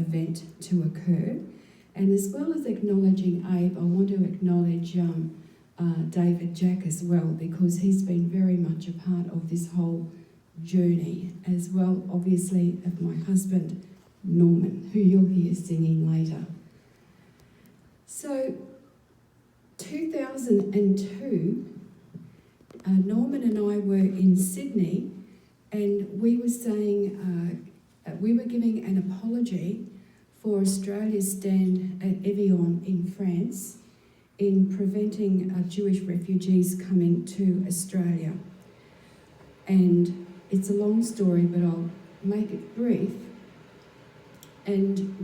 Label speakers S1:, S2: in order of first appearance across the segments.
S1: event to occur. And as well as acknowledging Abe, I want to acknowledge David Jack as well, because he's been very much a part of this whole journey, as well, obviously, of my husband, Norman, who you'll hear singing later. So, 2002, Norman and I were in Sydney, and we were saying, we were giving an apology for Australia's stand at Evian in France in preventing Jewish refugees coming to Australia. And it's a long story, but I'll make it brief. And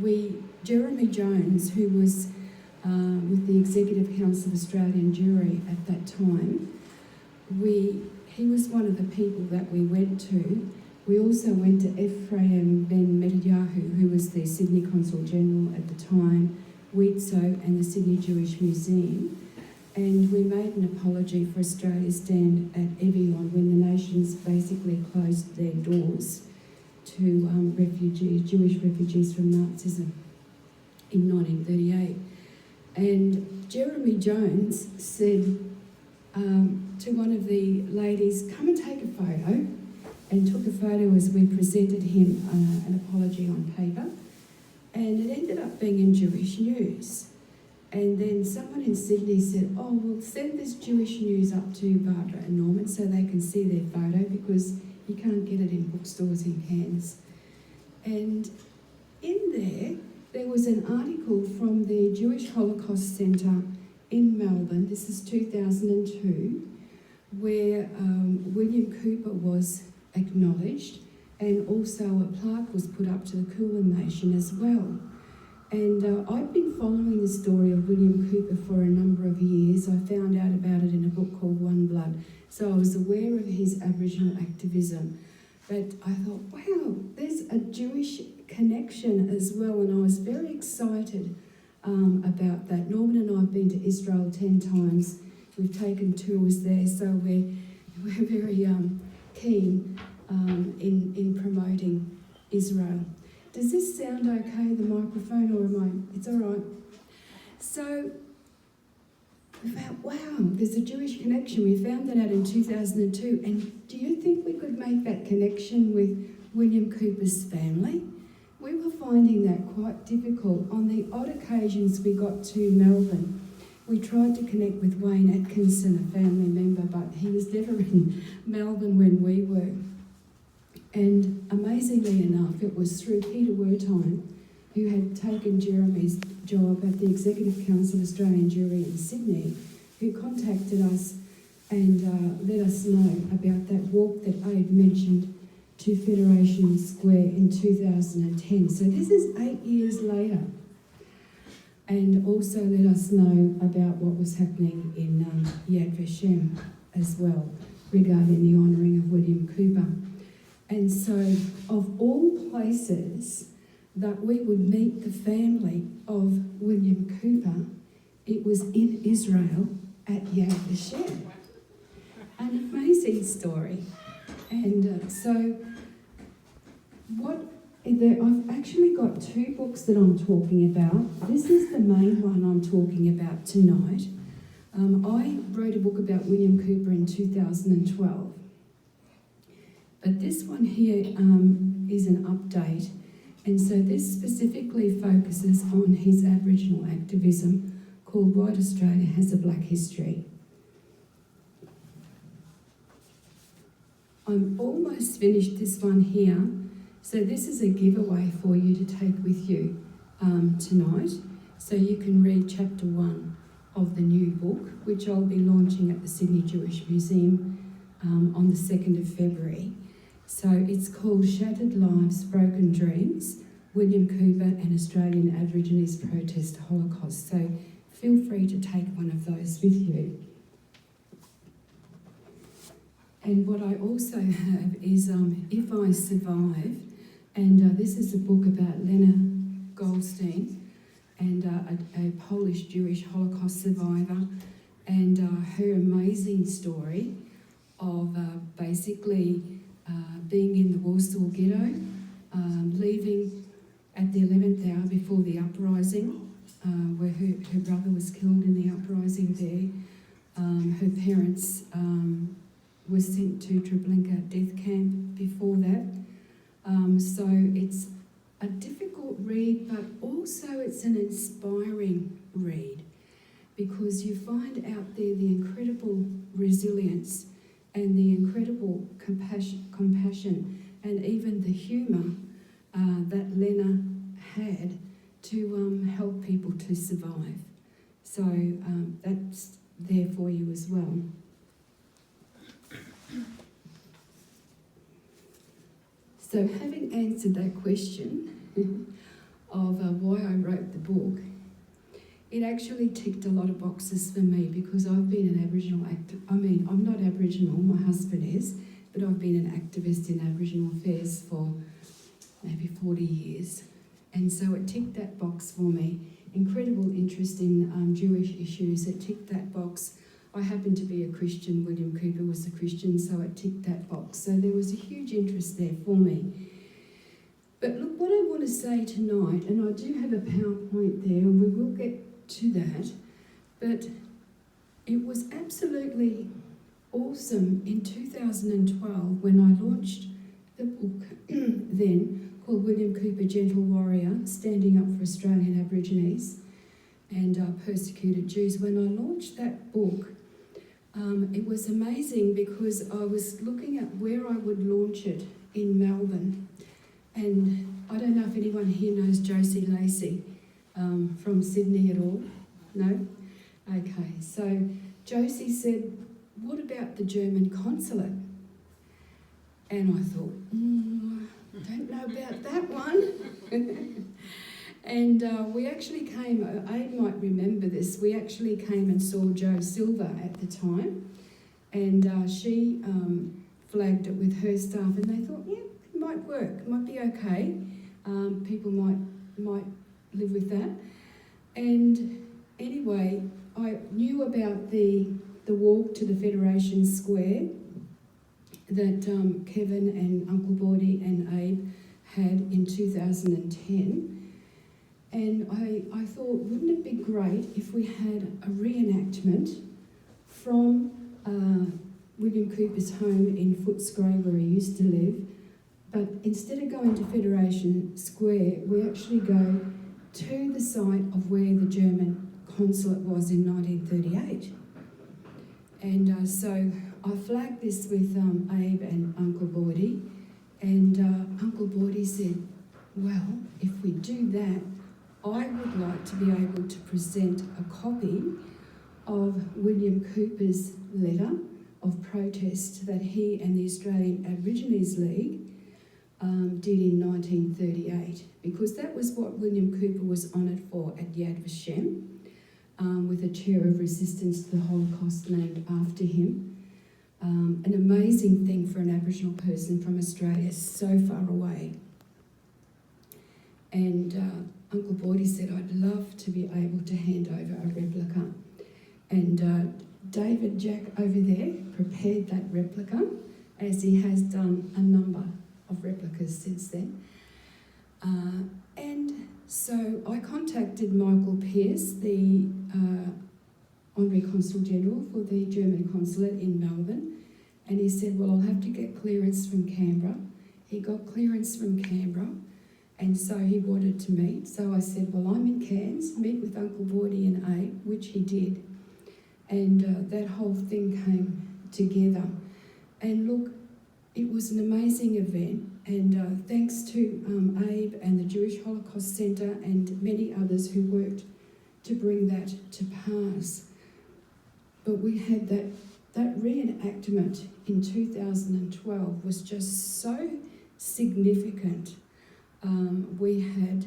S1: Jeremy Jones, who was with the Executive Council of Australian Jewry at that time, he was one of the people that we went to. We also went to Ephraim Ben Netanyahu, who was the Sydney Consul General at the time, WITSO and the Sydney Jewish Museum. And we made an apology for Australia's stand at Evian when the nations basically closed their doors to Jewish refugees from Nazism in 1938. And Jeremy Jones said to one of the ladies, come and take a photo, and took a photo as we presented him an apology on paper. And it ended up being in Jewish News. And then someone in Sydney said, oh, we'll send this Jewish News up to Barbara and Norman so they can see their photo, because you can't get it in bookstores in Cairns. And in there was an article from the Jewish Holocaust Centre in Melbourne, this is 2002, where William Cooper was acknowledged, and also a plaque was put up to the Kulin Nation as well. And I've been following the story of William Cooper for a number of years. I found out about it in a book called One Blood, so I was aware of his Aboriginal activism. But I thought, wow, there's a Jewish connection as well, and I was very excited about that. Norman and I have been to Israel 10 times. We've taken tours there, so we're very keen in promoting Israel. Does this sound okay, the microphone, or am I? It's all right. So we thought, wow, there's a Jewish connection. We found that out in 2002. And do you think we could make that connection with William Cooper's family? We were finding that quite difficult. On the odd occasions we got to Melbourne, we tried to connect with Wayne Atkinson, a family member, but he was never in Melbourne when we were. And amazingly enough, it was through Peter Wertheim, who had taken Jeremy's job at the Executive Council of Australian Jewry in Sydney, who contacted us and let us know about that walk that I had mentioned to Federation Square in 2010. So this is 8 years later. And also let us know about what was happening in Yad Vashem as well, regarding the honouring of William Cooper. And so, of all places that we would meet the family of William Cooper, it was in Israel at Yad Vashem. An amazing story. And I've actually got 2 books that I'm talking about. This is the main one I'm talking about tonight. I wrote a book about William Cooper in 2012. But this one here is an update, and so this specifically focuses on his Aboriginal activism called White Australia Has a Black History. I'm almost finished this one here, so this is a giveaway for you to take with you tonight. So you can read chapter 1 of the new book, which I'll be launching at the Sydney Jewish Museum on the 2nd of February. So it's called Shattered Lives, Broken Dreams, William Cooper and Australian Aborigines Protest Holocaust. So feel free to take one of those with you. And what I also have is If I Survive, and this is a book about Lena Goldstein, and a Polish Jewish Holocaust survivor, and her amazing story of basically being in the Warsaw Ghetto, leaving at the 11th hour before the uprising, where her brother was killed in the uprising there. Her parents were sent to Treblinka death camp before that. So it's a difficult read, but also it's an inspiring read, because you find out there the incredible resilience and the incredible compassion and even the humour that Lena had to help people to survive. So that's there for you as well. So having answered that question of why I wrote the book, it actually ticked a lot of boxes for me, because I've been an Aboriginal I'm not Aboriginal, my husband is, but I've been an activist in Aboriginal affairs for maybe 40 years. And so it ticked that box for me. Incredible interest in Jewish issues, it ticked that box. I happen to be a Christian, William Cooper was a Christian, so it ticked that box. So there was a huge interest there for me. But look, what I want to say tonight, and I do have a PowerPoint there, and we will get to that, but it was absolutely awesome in 2012 when I launched the book then called William Cooper, Gentle Warrior, Standing Up for Australian Aborigines and Persecuted Jews. When I launched that book, it was amazing, because I was looking at where I would launch it in Melbourne. And I don't know if anyone here knows Josie Lacey from Sydney at all. No? Okay, so Josie said, what about the German consulate? And I thought, don't know about that one. And we actually came, Abe might remember this, we actually came and saw Jo Silver at the time, and she flagged it with her staff, and they thought, yeah, it might work, it might be okay, people might live with that. And anyway, I knew about the walk to the Federation Square that Kevin and Uncle Bordy and Abe had in 2010. And I thought, wouldn't it be great if we had a reenactment from William Cooper's home in Footscray, where he used to live, but instead of going to Federation Square, we actually go to the site of where the German consulate was in 1938. And so I flagged this with Abe and Uncle Bordy, and Uncle Bordy said, well, if we do that, I would like to be able to present a copy of William Cooper's letter of protest that he and the Australian Aborigines League did in 1938, because that was what William Cooper was honoured for at Yad Vashem, with a chair of resistance to the Holocaust named after him. An amazing thing for an Aboriginal person from Australia so far away. And Uncle Bordy said, I'd love to be able to hand over a replica. And David Jack over there prepared that replica, as he has done a number of replicas since then. And so I contacted Michael Pearce, the Honorary Consul General for the German Consulate in Melbourne, and he said, well, I'll have to get clearance from Canberra. He got clearance from Canberra, and so he wanted to meet. So I said, well, I'm in Cairns, meet with Uncle Bordy and Abe, which he did. And that whole thing came together. And look, it was an amazing event, and thanks to Abe and the Jewish Holocaust Centre and many others who worked to bring that to pass. But we had that reenactment in 2012 was just so significant. We had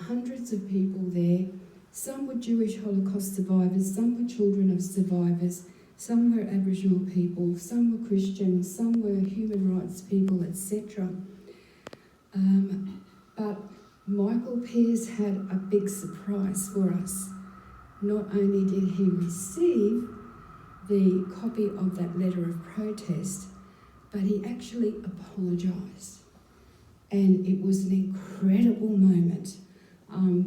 S1: hundreds of people there. Some were Jewish Holocaust survivors, some were children of survivors, some were Aboriginal people, some were Christians, some were human rights people, etc. But Michael Pearce had a big surprise for us. Not only did he receive the copy of that letter of protest, but he actually apologised. and it was an incredible moment.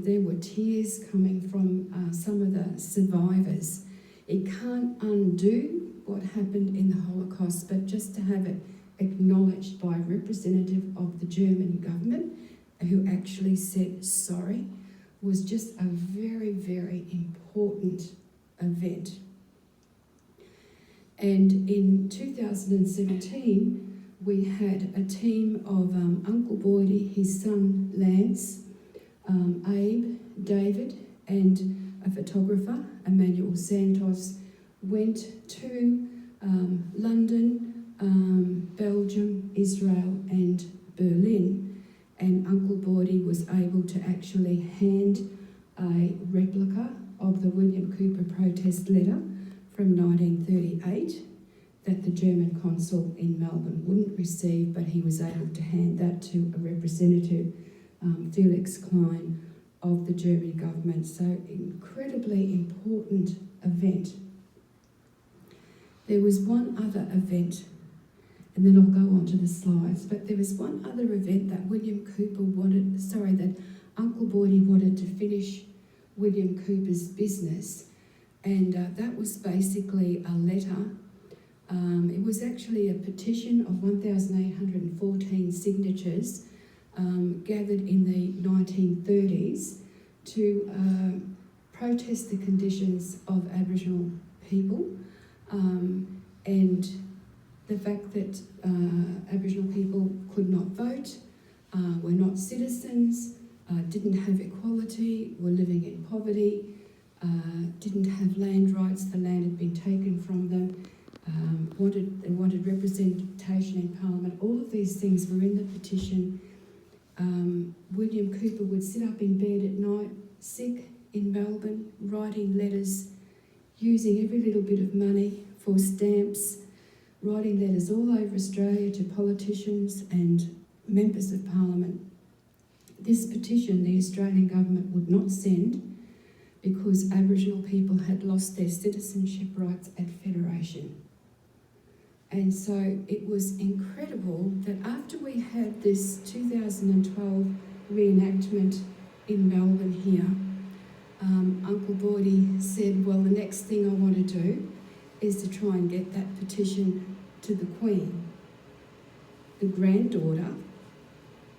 S1: There were tears coming from some of the survivors. It can't undo what happened in the Holocaust, but just to have it acknowledged by a representative of the German government who actually said sorry was just a very, very important event. And in 2017, we had a team of Uncle Boydie, his son Lance, Abe, David, and a photographer, Emmanuel Santos, went to London, Belgium, Israel, and Berlin, and Uncle Boydie was able to actually hand a replica of the William Cooper protest letter from 1938 that the German consul in Melbourne wouldn't receive, but he was able to hand that to a representative, Felix Klein, of the German government. So, incredibly important event. There was one other event, and then I'll go on to the slides, but there was one other event that that Uncle Boydie wanted to finish William Cooper's business, and that was basically a letter. It was actually a petition of 1,814 signatures gathered in the 1930s to protest the conditions of Aboriginal people and the fact that Aboriginal people could not vote, were not citizens, didn't have equality, were living in poverty, didn't have land rights, the land had been taken from them, wanted representation in Parliament. All of these things were in the petition. William Cooper would sit up in bed at night, sick in Melbourne, writing letters, using every little bit of money for stamps, writing letters all over Australia to politicians and members of Parliament. This petition the Australian government would not send because Aboriginal people had lost their citizenship rights at Federation. And so it was incredible that after we had this 2012 reenactment in Melbourne here, Uncle Boydie said, well, the next thing I want to do is to try and get that petition to the Queen, the granddaughter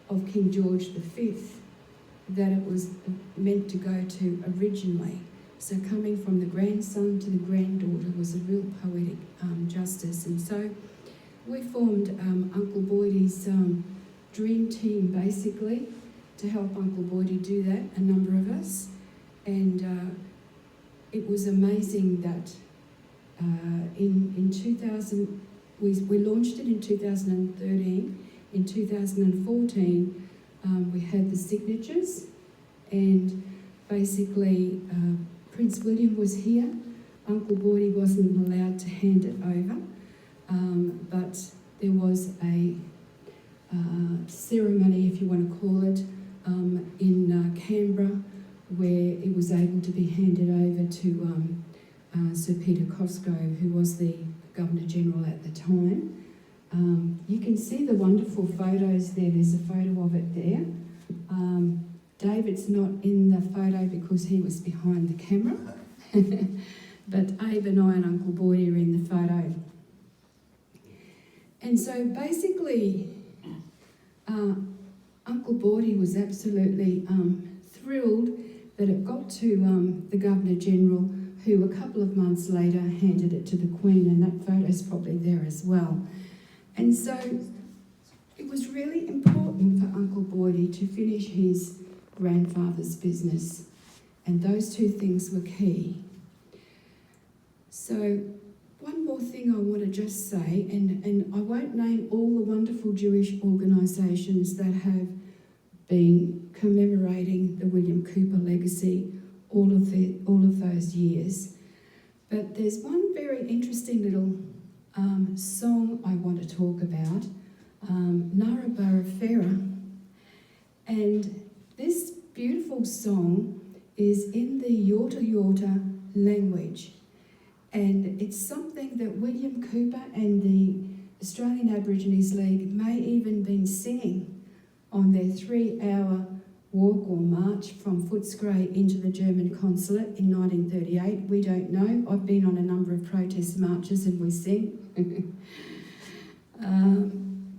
S1: of King George V, that it was meant to go to originally. So coming from the grandson to the granddaughter was a real poetic justice. And so we formed Uncle Boydie's dream team, basically, to help Uncle Boydie do that, a number of us. And it was amazing that in 2000, we launched it in 2013. In 2014, we had the signatures, and basically Prince William was here. Uncle Boydie wasn't allowed to hand it over, but there was a ceremony, if you want to call it, in Canberra, where it was able to be handed over to Sir Peter Cosgrove, who was the Governor-General at the time. You can see the wonderful photos there. There's a photo of it there. David's not in the photo because he was behind the camera. But Abe and I and Uncle Boydie are in the photo. And so basically, Uncle Boydie was absolutely thrilled that it got to the Governor-General, who a couple of months later handed it to the Queen, and that photo's probably there as well. And so it was really important for Uncle Boydie to finish his grandfather's business, and those two things were key. So one more thing I want to just say, and I won't name all the wonderful Jewish organisations that have been commemorating the William Cooper legacy all of those years, but there's one very interesting little song I want to talk about, Narabara, and this beautiful song is in the Yorta Yorta language, and it's something that William Cooper and the Australian Aborigines League may even been singing on their 3-hour walk or march from Footscray into the German consulate in 1938. We don't know. I've been on a number of protest marches and we sing.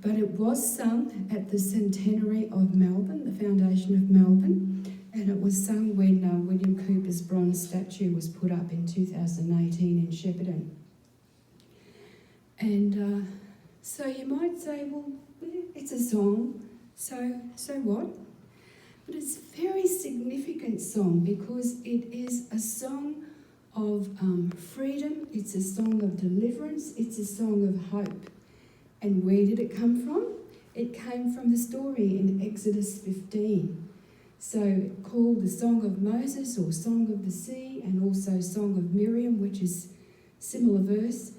S1: But it was sung at the centenary of Melbourne, the foundation of Melbourne, and it was sung when William Cooper's bronze statue was put up in 2018 in Shepparton. And so you might say, well, it's a song, so what? But it's a very significant song because it is a song of freedom, it's a song of deliverance, it's a song of hope. And where did it come from? It came from the story in Exodus 15. So called the Song of Moses or Song of the Sea, and also Song of Miriam, which is similar verse.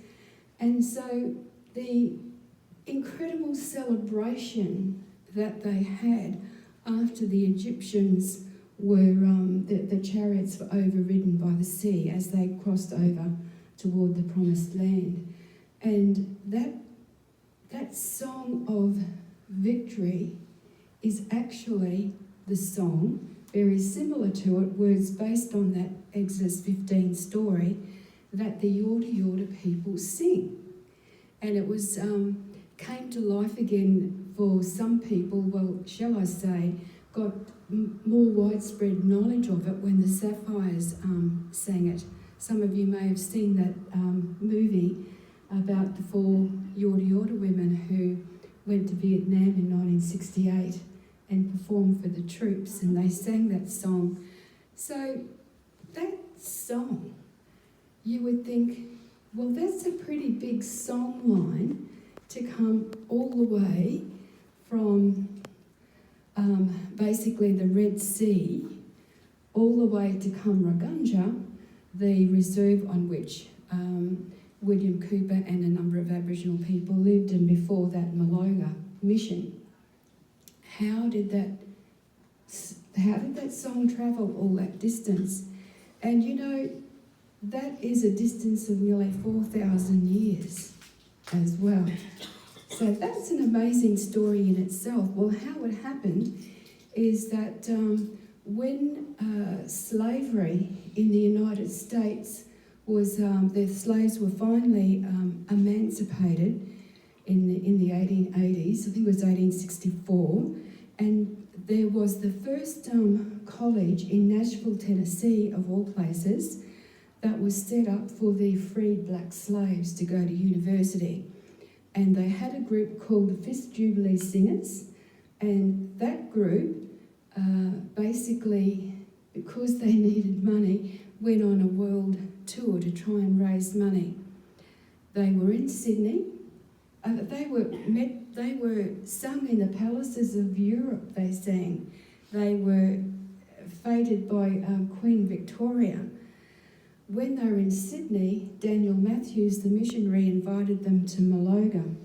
S1: And so the incredible celebration that they had after the Egyptians were, the chariots were overridden by the sea as they crossed over toward the promised land. And that song of victory is actually the song, very similar to it, words based on that Exodus 15 story, that the Yorta Yorta people sing. And it was came to life again for some people, well, shall I say, got more widespread knowledge of it when the Sapphires sang it. Some of you may have seen that movie about the 4 Yorta Yorta women who went to Vietnam in 1968 and performed for the troops, and they sang that song. So that song, you would think, well, that's a pretty big song line to come all the way from basically the Red Sea all the way to Cumragunja, the reserve on which William Cooper and a number of Aboriginal people lived, and before that Maloga mission. How did that song travel all that distance? And you know, that is a distance of nearly 4,000 years as well. So that's an amazing story in itself. Well, how it happened is that when slavery in the United States was, the slaves were finally emancipated in the 1880s, I think it was 1864, and there was the first college in Nashville, Tennessee, of all places, that was set up for the freed black slaves to go to university. And they had a group called the Fifth Jubilee Singers, and that group basically, because they needed money, went on a world tour to try and raise money. They were in Sydney. They were sung in the palaces of Europe, they sang. They were feted by Queen Victoria. When they were in Sydney, Daniel Matthews, the missionary, invited them to Maloga.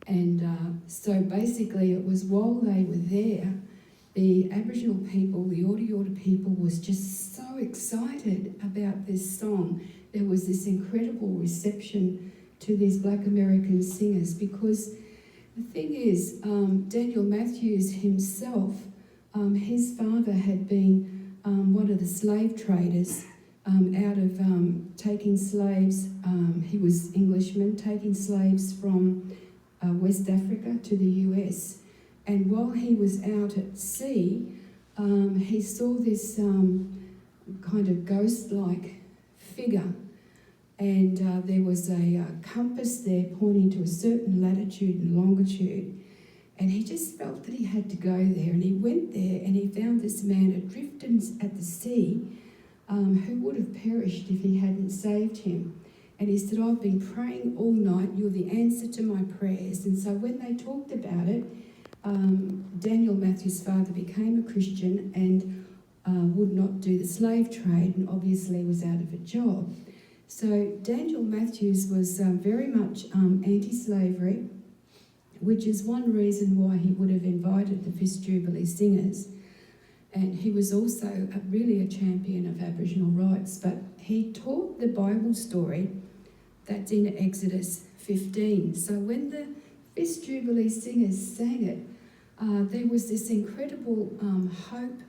S1: And so basically it was while they were there, the Aboriginal people, the Yorta Yorta people, was just so excited about this song. There was this incredible reception to these Black American singers, because the thing is, Daniel Matthews himself, his father had been one of the slave traders out of taking slaves, he was Englishman, taking slaves from West Africa to the US. And while he was out at sea, he saw this kind of ghost-like figure, and there was a compass there pointing to a certain latitude and longitude, and he just felt that he had to go there. And he went there and he found this man adrift at the sea who would have perished if he hadn't saved him. And he said, "I've been praying all night, you're the answer to my prayers." And so when they talked about it, Daniel Matthews' father became a Christian and would not do the slave trade, and obviously was out of a job. So Daniel Matthews was very much anti-slavery, which is one reason why he would have invited the Fifth Jubilee Singers. And he was also really a champion of Aboriginal rights, but he taught the Bible story that's in Exodus 15. So when the Fifth Jubilee Singers sang it, there was this incredible hope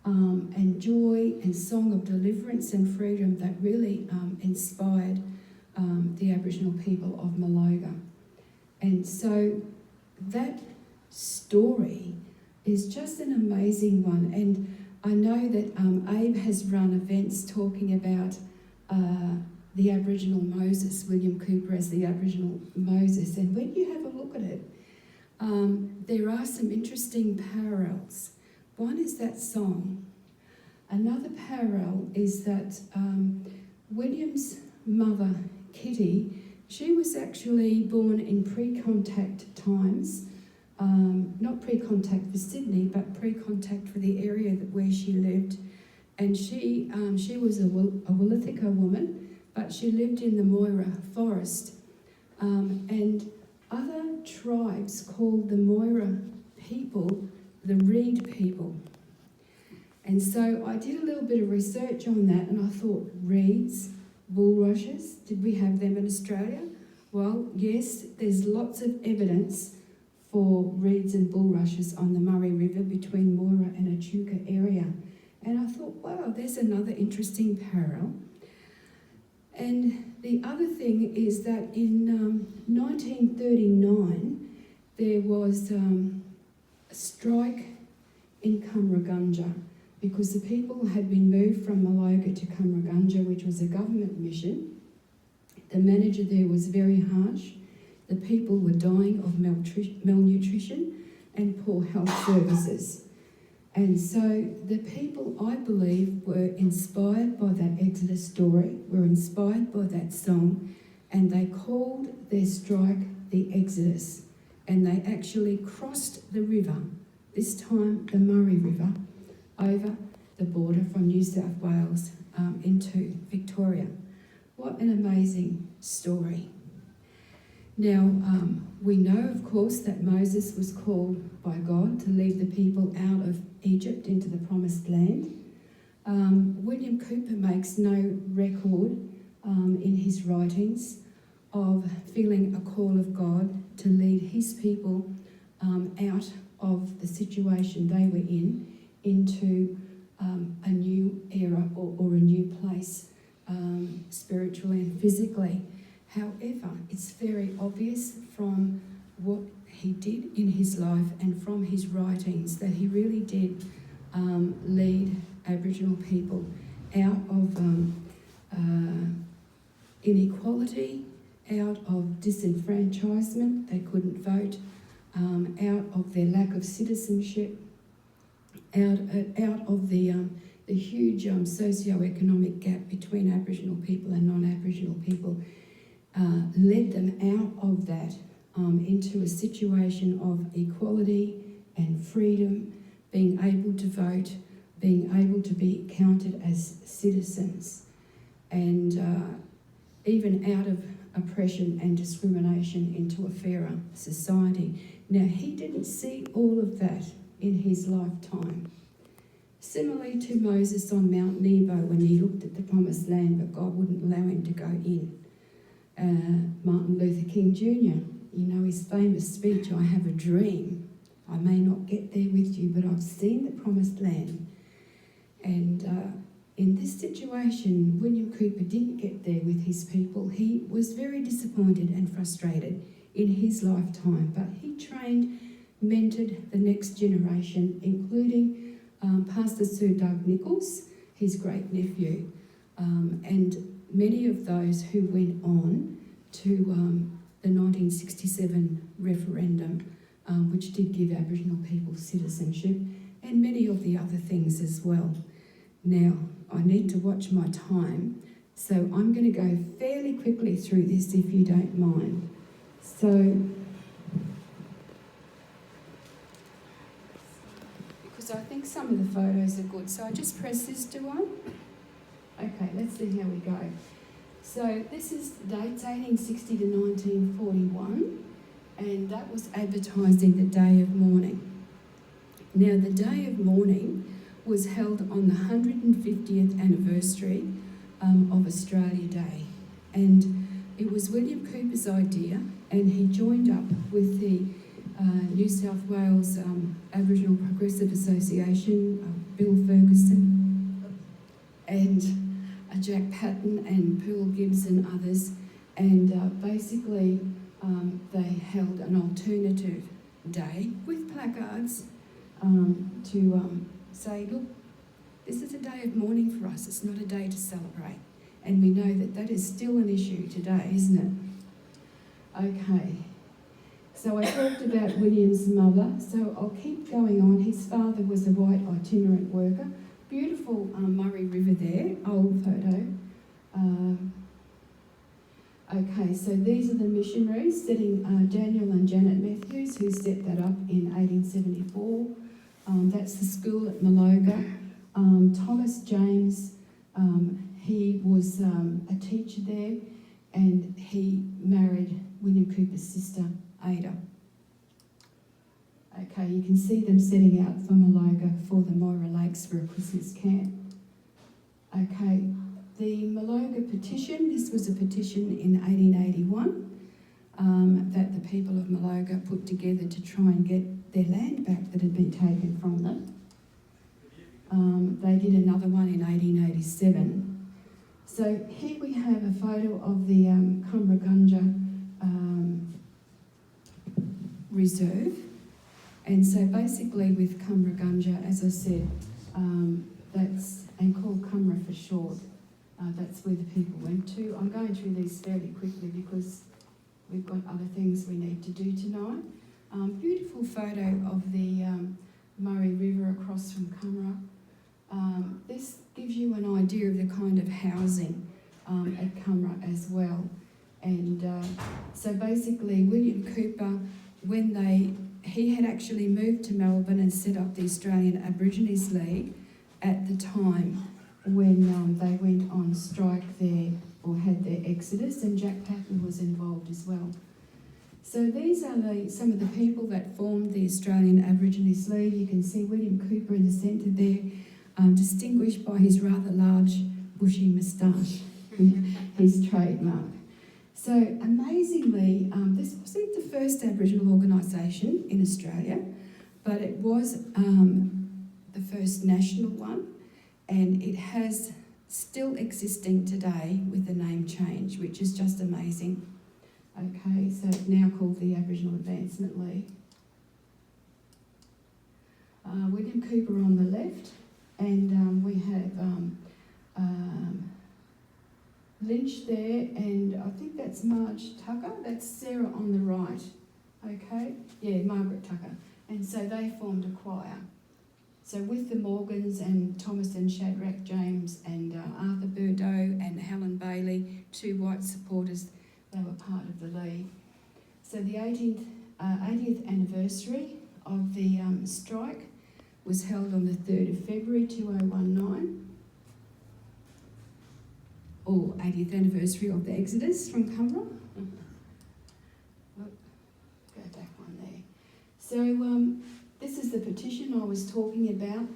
S1: and joy and song of deliverance and freedom that really inspired the Aboriginal people of Maloga. And so that story is just an amazing one. And I know that Abe has run events talking about the Aboriginal Moses, William Cooper as the Aboriginal Moses. And when you have a look at it, there are some interesting parallels. One is that song. Another parallel is that William's mother, Kitty, she was actually born in pre-contact times. Not pre-contact for Sydney, but pre-contact for the area where she lived. And she was a Willithika woman, but she lived in the Moira forest. And other tribes called the Moira people the Reed people. And so I did a little bit of research on that, and I thought, reeds, bulrushes, did we have them in Australia? Well, yes, there's lots of evidence for reeds and bulrushes on the Murray River between Moira and Echuca area. And I thought, wow, there's another interesting parallel. And the other thing is that in 1939, there was a strike in Cumragunja because the people had been moved from Maloga to Cumragunja, which was a government mission. The manager there was very harsh. The people were dying of malnutrition and poor health services. And so the people, I believe, were inspired by that Exodus story, were inspired by that song, and they called their strike the Exodus. And they actually crossed the river, this time the Murray River, over the border from New South Wales into Victoria. What an amazing story. Now, we know, of course, that Moses was called by God to lead the people out of Egypt into the Promised Land. William Cooper makes no record in his writings of feeling a call of God to lead his people out of the situation they were in into a new era or a new place spiritually and physically. However, it's very obvious from what he did in his life and from his writings that he really did lead Aboriginal people out of inequality, out of disenfranchisement, they couldn't vote, out of their lack of citizenship, out of the huge socio-economic gap between Aboriginal people and non-Aboriginal people, led them out of that into a situation of equality and freedom, being able to vote, being able to be counted as citizens, and even out of oppression and discrimination into a fairer society. Now, he didn't see all of that in his lifetime. Similarly to Moses on Mount Nebo when he looked at the Promised Land, but God wouldn't allow him to go in. Martin Luther King Jr., you know his famous speech, "I have a dream. I may not get there with you, but I've seen the Promised Land." And in this situation, William Cooper didn't get there with his people. He was very disappointed and frustrated in his lifetime, but he trained, mentored the next generation, including Pastor Sir Doug Nichols, his great-nephew, and many of those who went on to the 1967 referendum, which did give Aboriginal people citizenship, and many of the other things as well. Now, I need to watch my time, so I'm going to go fairly quickly through this if you don't mind. So, because I think some of the photos are good. So I just press this, do I? Okay, let's see how we go. So this is dates 1860 to 1941, and that was advertised in the Day of Mourning. Now, the Day of Mourning was held on the 150th anniversary of Australia Day, and it was William Cooper's idea, and he joined up with the New South Wales Aboriginal Progressive Association, Bill Ferguson, and Jack Patton and Pearl Gibbs and others. And basically they held an alternative day with placards to say, look, this is a day of mourning for us, it's not a day to celebrate. And we know that that is still an issue today, isn't it? Okay, so I talked about William's mother, so I'll keep going on. His father was a white itinerant worker. Beautiful Murray River there, old photo. Okay, so these are the missionaries, setting Daniel and Janet Matthews, who set that up in 1874. That's the school at Maloga. Thomas James, he was a teacher there, and he married William Cooper's sister, Ada. Okay, you can see them setting out for Maloga for the Moira Lakes for a Christmas camp. Okay, the Maloga petition, this was a petition in 1881 that the people of Maloga put together to try and get their land back that had been taken from them. They did another one in 1887. So here we have a photo of the Cumbragunja Reserve. And so basically with Cumbragunja, as I said, that's, and called Cumra for short, that's where the people went to. I'm going through these fairly quickly because we've got other things we need to do tonight. Beautiful photo of the Murray River across from Cumra. This gives you an idea of the kind of housing at Cumra as well. And so basically William Cooper, he had actually moved to Melbourne and set up the Australian Aborigines League at the time when they went on strike there, or had their exodus, and Jack Patton was involved as well. So these are some of the people that formed the Australian Aborigines League. You can see William Cooper in the centre there, distinguished by his rather large bushy moustache, his trademark. So amazingly, this wasn't the first Aboriginal organisation in Australia, but it was the first national one, and it has still existing today with the name change, which is just amazing. Okay, so it's now called the Aboriginal Advancement League. William Cooper on the left, and we have Lynch there, and I think that's Marge Tucker. That's Sarah on the right. Okay, yeah, Margaret Tucker. And so they formed a choir. So with the Morgans and Thomas and Shadrach James and Arthur Burdeau and Helen Bailey, two white supporters, they were part of the league. So the 80th anniversary of the strike was held on the 3rd of February 2019. Or 80th anniversary of the exodus from Cumra. Go back one there. So this is the petition I was talking about.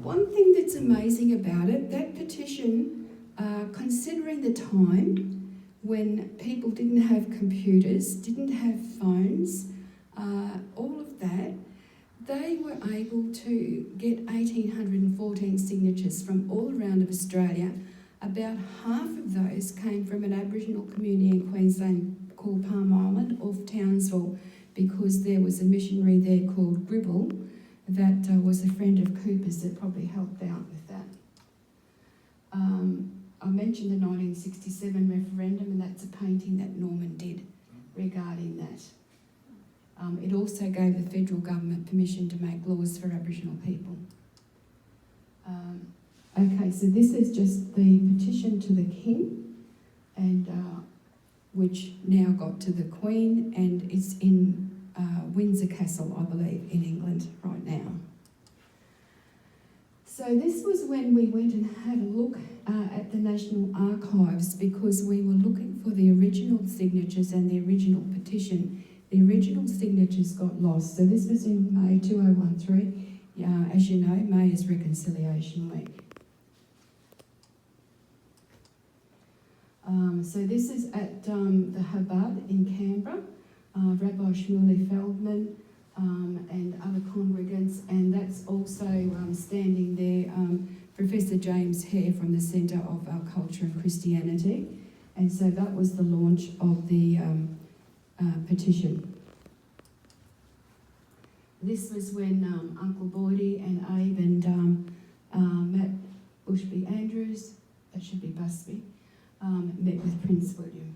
S1: One thing that's amazing about it, that petition, considering the time when people didn't have computers, didn't have phones, all of that, they were able to get 1,814 signatures from all around of Australia. About half of those came from an Aboriginal community in Queensland called Palm Island off Townsville, because there was a missionary there called Gribble that was a friend of Cooper's that probably helped out with that. I mentioned the 1967 referendum, and that's a painting that Norman did regarding that. It also gave the federal government permission to make laws for Aboriginal people. Okay, so this is just the petition to the King, and which now got to the Queen, and it's in Windsor Castle, I believe, in England right now. So this was when we went and had a look at the National Archives, because we were looking for the original signatures and the original petition. The original signatures got lost. So this was in May 2013. As you know, May is Reconciliation Week. So this is at the Hubbard in Canberra. Rabbi Shmuley Feldman, and other congregants, and that's also standing there, Professor James Hare from the Centre of Our Culture and Christianity, and so that was the launch of the petition. This was when Uncle Boydie and Abe and Matt Bushby Andrews, that should be Busby, met with Prince William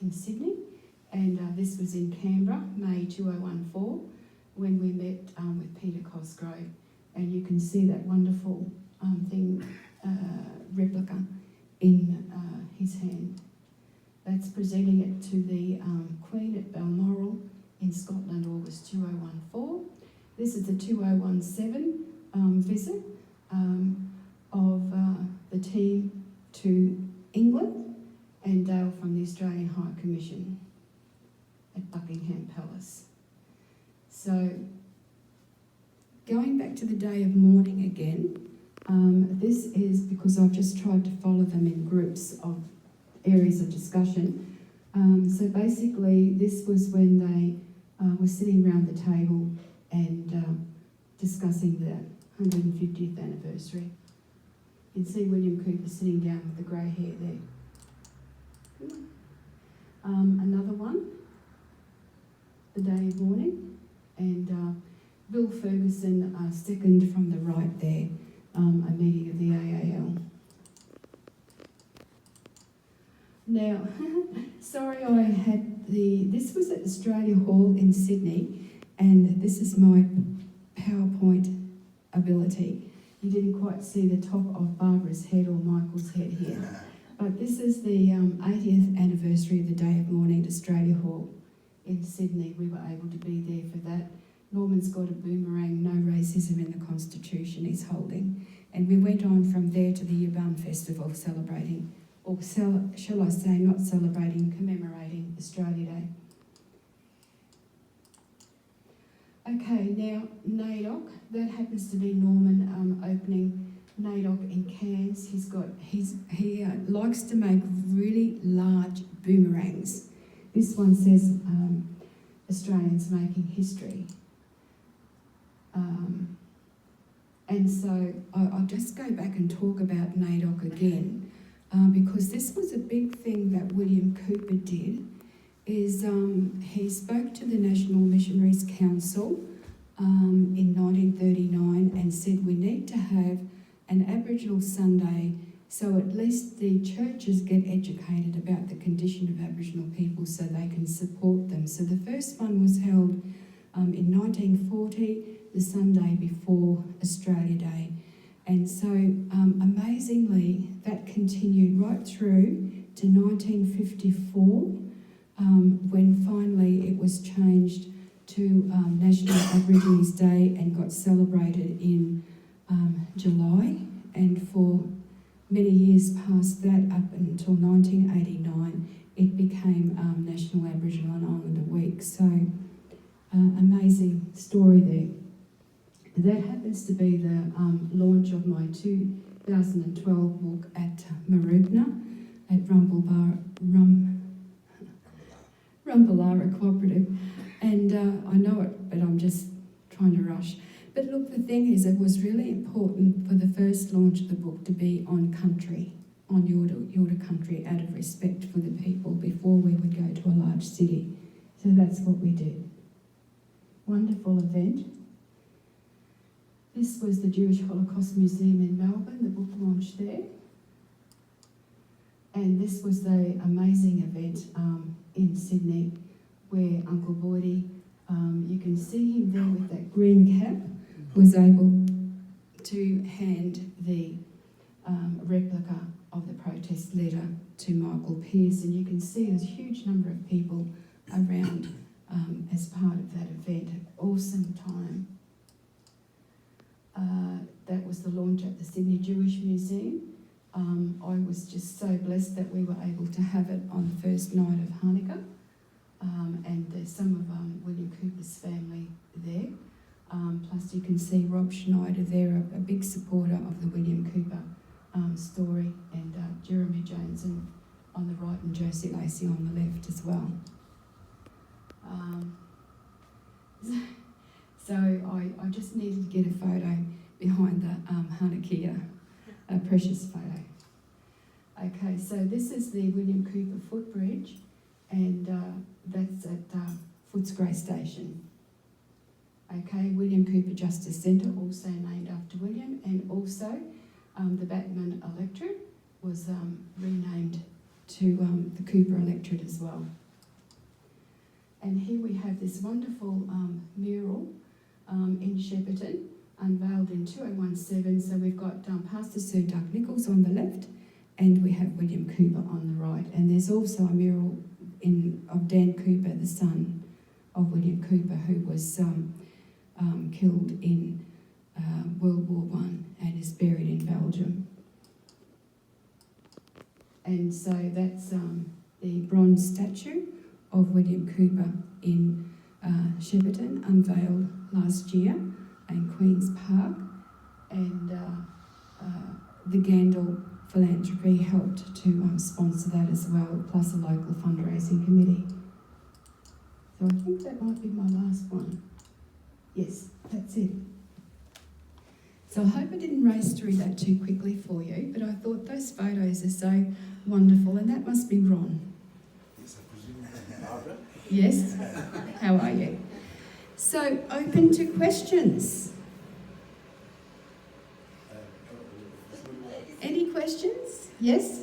S1: in Sydney. And this was in Canberra, May 2014, when we met with Peter Cosgrove. And you can see that wonderful replica in his hand. That's presenting it to the Queen at Balmoral in Scotland, August 2014. This is the 2017 visit of the team to England and Dale from the Australian High Commission at Buckingham Palace. So, going back to the day of mourning again, this is because I've just tried to follow them in groups of areas of discussion. So basically, this was when they were sitting around the table and discussing the 150th anniversary. You can see William Cooper sitting down with the grey hair there. Another one, the day of mourning, and Bill Ferguson, second from the right there, a meeting of the AAL. Now, sorry I had this was at Australia Hall in Sydney, and this is my PowerPoint ability. You didn't quite see the top of Barbara's head or Michael's head here. But this is the 80th anniversary of the Day of Mourning at Australia Hall in Sydney. We were able to be there for that. Norman's got a boomerang, no racism in the Constitution he's holding. And we went on from there to the Yabun Festival celebrating, or shall I say not celebrating, commemorating Australia Day. Okay, now NAIDOC, that happens to be Norman opening NAIDOC in Cairns. He likes to make really large boomerangs. This one says Australians making history. And so I'll just go back and talk about NAIDOC again, because this was a big thing that William Cooper did, is he spoke to the National Missionaries Council in 1939 and said we need to have an Aboriginal Sunday so at least the churches get educated about the condition of Aboriginal people so they can support them. So the first one was held in 1940, the Sunday before Australia Day. And so amazingly, that continued right through to 1954, when finally it was changed to National Aborigines Day and got celebrated in July. And for many years past that, up until 1989, it became National Aboriginal and Islander Week. So, amazing story there. That happens to be the launch of my 2012 book at Maroopna, at Rumballara Cooperative. And I know it, but I'm just trying to rush. But look, the thing is, it was really important for the first launch of the book to be on country, on Yorta country, out of respect for the people before we would go to a large city. So that's what we did. Wonderful event. This was the Jewish Holocaust Museum in Melbourne, the book launched there. And this was the amazing event in Sydney where Uncle Boydie, you can see him there with that green cap, was able to hand the replica of the protest letter to Michael Pearce, and you can see there's a huge number of people around as part of that event. Awesome time. That was the launch at the Sydney Jewish Museum. I was just so blessed that we were able to have it on the first night of Hanukkah, and there's some of William Cooper's family there. Plus you can see Rob Schneider there, a big supporter of the William Cooper story, and Jeremy Jones on the right and Josie Lacey on the left as well. So I just needed to get a photo behind the Hanukkah, a precious photo. Okay, so this is the William Cooper footbridge, and that's at Footscray Station. Okay, William Cooper Justice Centre, also named after William, and also the Batman Electorate was renamed to the Cooper Electorate as well. And here we have this wonderful mural in Shepparton, unveiled in 2017. So we've got Pastor Sir Doug Nichols on the left, and we have William Cooper on the right. And there's also a mural of Dan Cooper, the son of William Cooper, who was killed in World War I and is buried in Belgium. And so that's the bronze statue of William Cooper in Shepparton, unveiled last year in Queen's Park, and the Gandal Philanthropy helped to sponsor that as well, plus a local fundraising committee. So I think that might be my last one. Yes, that's it. So I hope I didn't race through that too quickly for you, but I thought those photos are so wonderful, and that must be Ron.
S2: Yes, I presume. Barbara?
S1: Yes? How are you? So, open to questions. Any questions? Yes?